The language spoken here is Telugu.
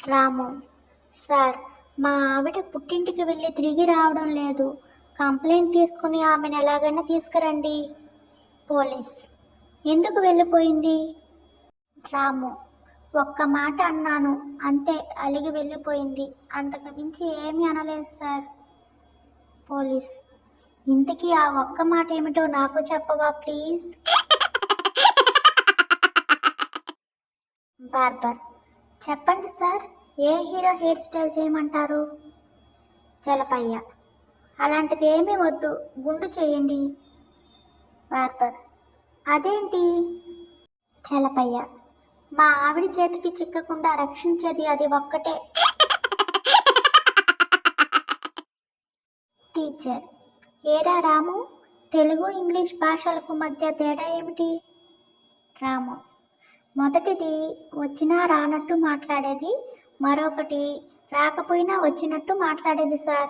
రాము: సార్, మా ఆవిడ పుట్టింటికి వెళ్ళి తిరిగి రావడం లేదు. కంప్లైంట్ తీసుకుని ఆమెను ఎలాగైనా తీసుకురండి. పోలీస్: ఎందుకు వెళ్ళిపోయింది? రాము: ఒక్క మాట అన్నాను అంతే, అలిగి వెళ్ళిపోయింది. అంతకు మించి ఏమీ అనలేదు సార్. పోలీస్: ఇంతకీ ఆ ఒక్క మాట ఏమిటో నాకు చెప్పవా ప్లీజ్? బార్బర్: చెప్పండి సార్, ఏ హీరో హెయిర్ స్టైల్ చేయమంటారు? చలపయ్య: అలాంటిది ఏమీ వద్దు, గుండు చేయండి. బార్బర్: అదేంటి? చలపయ్య: మా ఆవిడ చేతికి చిక్కకుండా రక్షించేది అది ఒక్కటే. టీచర్: ఏరా రాము, తెలుగు ఇంగ్లీష్ భాషలకు మధ్య తేడా ఏమిటి? రాము: మొదటిది వచ్చినా రానట్టు మాట్లాడేది, మరొకటి రాకపోయినా వచ్చినట్టు మాట్లాడేది సార్.